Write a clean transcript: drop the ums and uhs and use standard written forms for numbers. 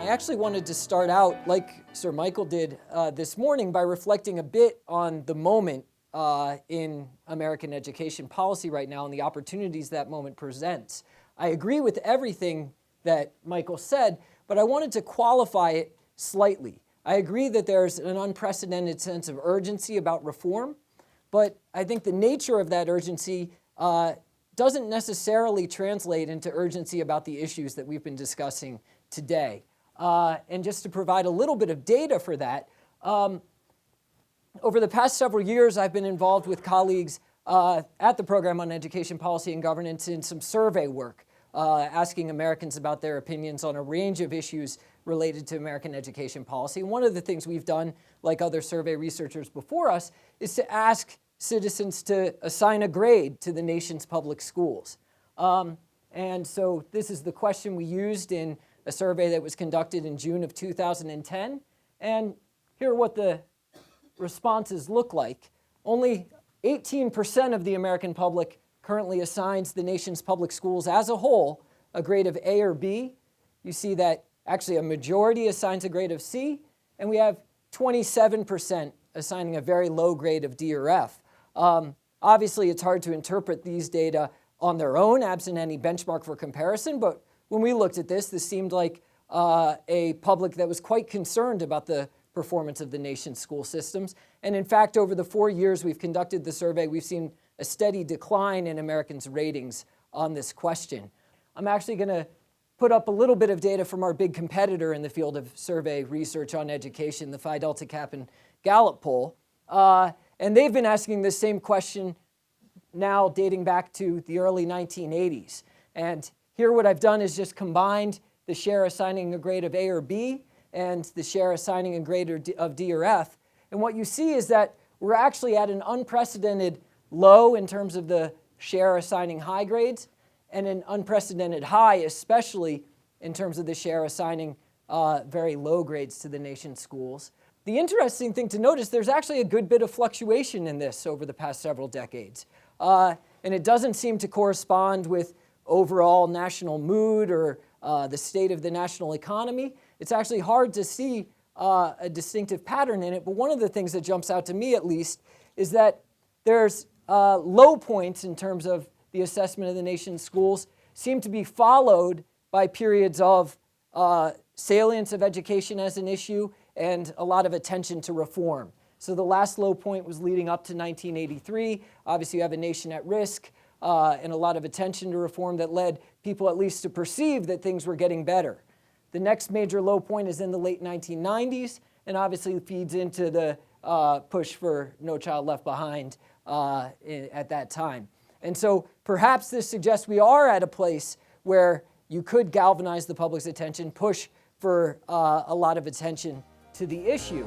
I actually wanted to start out, like Sir Michael did this morning, by reflecting a bit on the moment in American education policy right now and the opportunities that moment presents. I agree with everything that Michael said, but I wanted to qualify it slightly. I agree that there's an unprecedented sense of urgency about reform, but I think the nature of that urgency doesn't necessarily translate into urgency about the issues that we've been discussing today. And just to provide a little bit of data for that, over the past several years, I've been involved with colleagues at the Program on Education Policy and Governance in some survey work, asking Americans about their opinions on a range of issues related to American education policy. And one of the things we've done, like other survey researchers before us, is to ask citizens to assign a grade to the nation's public schools. And so this is the question we used in a survey that was conducted in June of 2010. And here are what the responses look like. Only 18% of the American public currently assigns the nation's public schools as a whole a grade of A or B. You see that actually a majority assigns a grade of C, and we have 27% assigning a very low grade of D or F. Obviously, it's hard to interpret these data on their own, absent any benchmark for comparison, but when we looked at this seemed like a public that was quite concerned about the performance of the nation's school systems. And in fact, over the 4 years we've conducted the survey, we've seen a steady decline in Americans' ratings on this question. I'm actually going to put up a little bit of data from our big competitor in the field of survey research on education, the Phi Delta Cap and Gallup poll. And they've been asking this same question now dating back to the early 1980s. And here what I've done is just combined the share assigning a grade of A or B and the share assigning a grade of D or F. And what you see is that we're actually at an unprecedented low in terms of the share assigning high grades, and an unprecedented high, especially in terms of the share assigning very low grades to the nation's schools. The interesting thing to notice, there's actually a good bit of fluctuation in this over the past several decades. And it doesn't seem to correspond with overall national mood or the state of the national economy. It's actually hard to see a distinctive pattern in it, but one of the things that jumps out to me at least is that there's low points in terms of the assessment of the nation's schools seem to be followed by periods of salience of education as an issue and a lot of attention to reform. So the last low point was leading up to 1983. Obviously, you have a nation at risk and a lot of attention to reform that led people at least to perceive that things were getting better. The next major low point is in the late 1990s and obviously feeds into the push for No Child Left Behind at that time. And so perhaps this suggests we are at a place where you could galvanize the public's attention, push for a lot of attention to the issue.